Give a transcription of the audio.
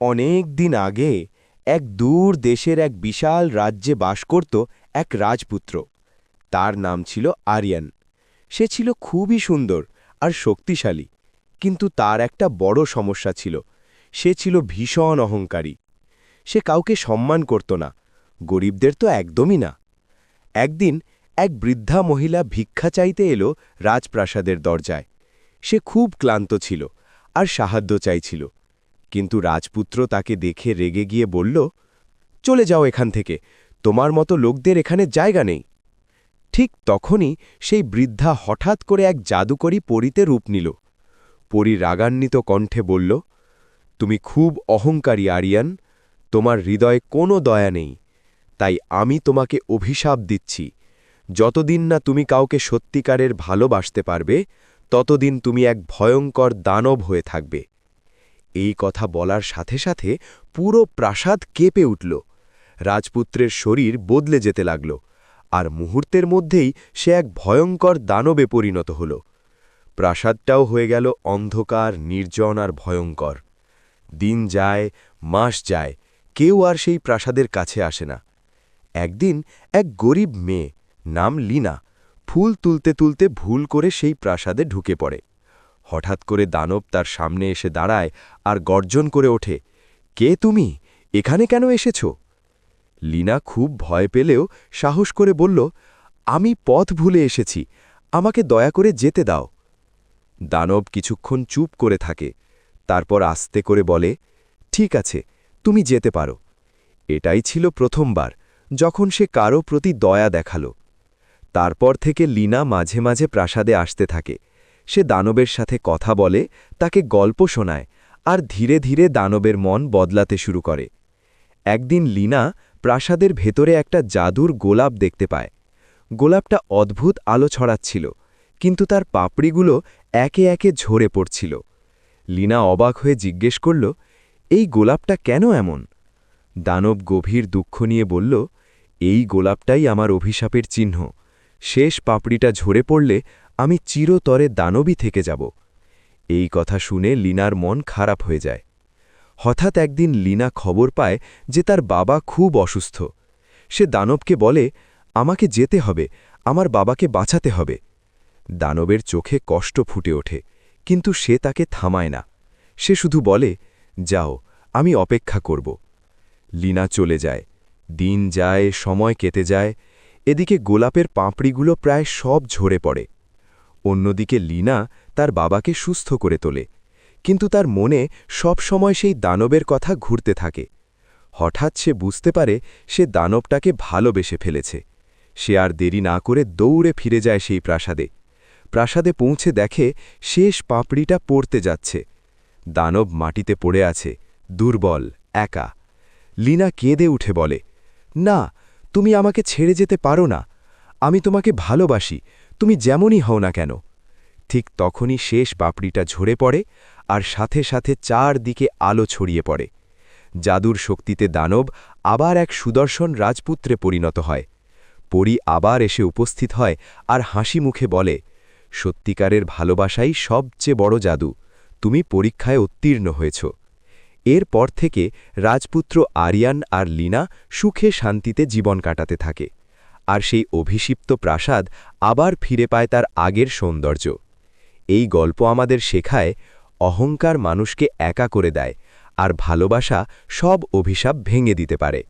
অনেক দিন আগে এক দূর দেশের এক বিশাল রাজ্যে বাস করত এক রাজপুত্র। তার নাম ছিল আরিয়ান। সে ছিল খুবই সুন্দর আর শক্তিশালী, কিন্তু তার একটা বড় সমস্যা ছিল। সে ছিল ভীষণ অহংকারী। সে কাউকে সম্মান করত না, গরিবদের তো একদমই না। একদিন এক বৃদ্ধা মহিলা ভিক্ষা চাইতে এলো রাজপ্রাসাদের দরজায়। সে খুব ক্লান্ত ছিল আর সাহায্য চাইছিল, কিন্তু রাজপুত্র তাকে দেখে রেগে গিয়ে বলল, চলে যাও এখান থেকে, তোমার মতো লোকদের এখানে জায়গা নেই। ঠিক তখনই সেই বৃদ্ধা হঠাৎ করে এক জাদুকরী পরীতে রূপ নিল। পরী রাগান্বিত কণ্ঠে বলল, তুমি খুব অহংকারী আরিয়ান, তোমার হৃদয়ে কোনো দয়া নেই। তাই আমি তোমাকে অভিশাপ দিচ্ছি, যতদিন না তুমি কাউকে সত্যিকারের ভালোবাসতে পারবে, ততদিন তুমি এক ভয়ঙ্কর দানব হয়ে থাকবে। এই কথা বলার সাথে সাথে পুরো প্রাসাদ কেঁপে উঠল। রাজপুত্রের শরীর বদলে যেতে লাগল, আর মুহূর্তের মধ্যেই সে এক ভয়ঙ্কর দানবে পরিণত হল। প্রাসাদটাও হয়ে গেল অন্ধকার, নির্জন আর ভয়ঙ্কর। দিন যায়, মাস যায়, কেউ আর সেই প্রাসাদের কাছে আসে না। একদিন এক গরিব মেয়ে, নাম লিনা, ফুল তুলতে তুলতে ভুল করে সেই প্রাসাদে ঢুকে পড়ে। হঠাৎ করে দানব তার সামনে এসে দাঁড়ায় আর গর্জন করে ওঠে, কে তুমি, এখানে কেন এসেছ? লিনা খুব ভয় পেলেও সাহস করে বলল, আমি পথ ভুলে এসেছি, আমাকে দয়া করে যেতে দাও। দানব কিছুক্ষণ চুপ করে থাকে, তারপর আস্তে করে বলে, ঠিক আছে, তুমি যেতে পারো। এটাই ছিল প্রথমবার যখন সে কারো প্রতি দয়া দেখালো। তারপর থেকে লিনা মাঝে মাঝে প্রাসাদে আসতে থাকে। সে দানবের সাথে কথা বলে, তাকে গল্প শোনায়, আর ধীরে ধীরে দানবের মন বদলাতে শুরু করে। একদিন লিনা প্রাসাদের ভেতরে একটা জাদুর গোলাপ দেখতে পায়। গোলাপটা অদ্ভুত আলো ছড়াচ্ছিল, কিন্তু তার পাপড়িগুলো একে একে ঝরে পড়ছিল। লিনা অবাক হয়ে জিজ্ঞেস করল, এই গোলাপটা কেন এমন? দানব গভীর দুঃখ নিয়ে বলল, এই গোলাপটাই আমার অভিশাপের চিহ্ন। শেষ পাপড়িটা ঝরে পড়লে আমি চিরতরে দানবী থেকে যাব। এই কথা শুনে লিনার মন খারাপ হয়ে যায়। হঠাৎ একদিন লিনা খবর পায় যে তার বাবা খুব অসুস্থ। সে দানবকে বলে, আমাকে যেতে হবে, আমার বাবাকে বাঁচাতে হবে। দানবের চোখে কষ্ট ফুটে ওঠে, কিন্তু সে তাকে থামায় না। সে শুধু বলে, যাও, আমি অপেক্ষা করব। লিনা চলে যায়। দিন যায়, সময় কেটে যায়। এদিকে গোলাপের পাপড়িগুলো প্রায় সব ঝরে পড়ে। অন্যদিকে লিনা তার বাবাকে সুস্থ করে তোলে, কিন্তু তার মনে সব সময় সেই দানবের কথা ঘুরতে থাকে। হঠাৎ সে বুঝতে পারে সে দানবটাকে ভালোবেসে ফেলেছে। সে আর দেরি না করে দৌড়ে ফিরে যায় সেই প্রাসাদে। প্রাসাদে পৌঁছে দেখে শেষ পাপড়িটা পড়তে যাচ্ছে। দানব মাটিতে পড়ে আছে, দুর্বল, একা। লিনা কেঁদে উঠে বলে, না, তুমি আমাকে ছেড়ে যেতে পারো না। আমি তোমাকে ভালোবাসি, তুমি যেমনই হও না কেন। ঠিক তখনই শেষ পাপড়িটা ঝরে পড়ে, আর সাথে সাথে চারদিকে আলো ছড়িয়ে পড়ে। জাদুর শক্তিতে দানব আবার এক সুদর্শন রাজপুত্রে পরিণত হয়। পরী আবার এসে উপস্থিত হয় আর হাসি মুখে বলে, সত্যিকারের ভালোবাসাই সবচেয়ে বড় জাদু, তুমি পরীক্ষায় উত্তীর্ণ হয়েছ। এরপর থেকে রাজপুত্র আরিয়ান আর লিনা সুখে শান্তিতে জীবন কাটাতে থাকে, আর সেই অভিষিপ্ত প্রাসাদ আবার ফিরে পায় তার আগের সৌন্দর্য। এই গল্প আমাদের শেখায়, অহংকার মানুষকে একা করে দেয়, আর ভালোবাসা সব অভিশাপ ভেঙে দিতে পারে।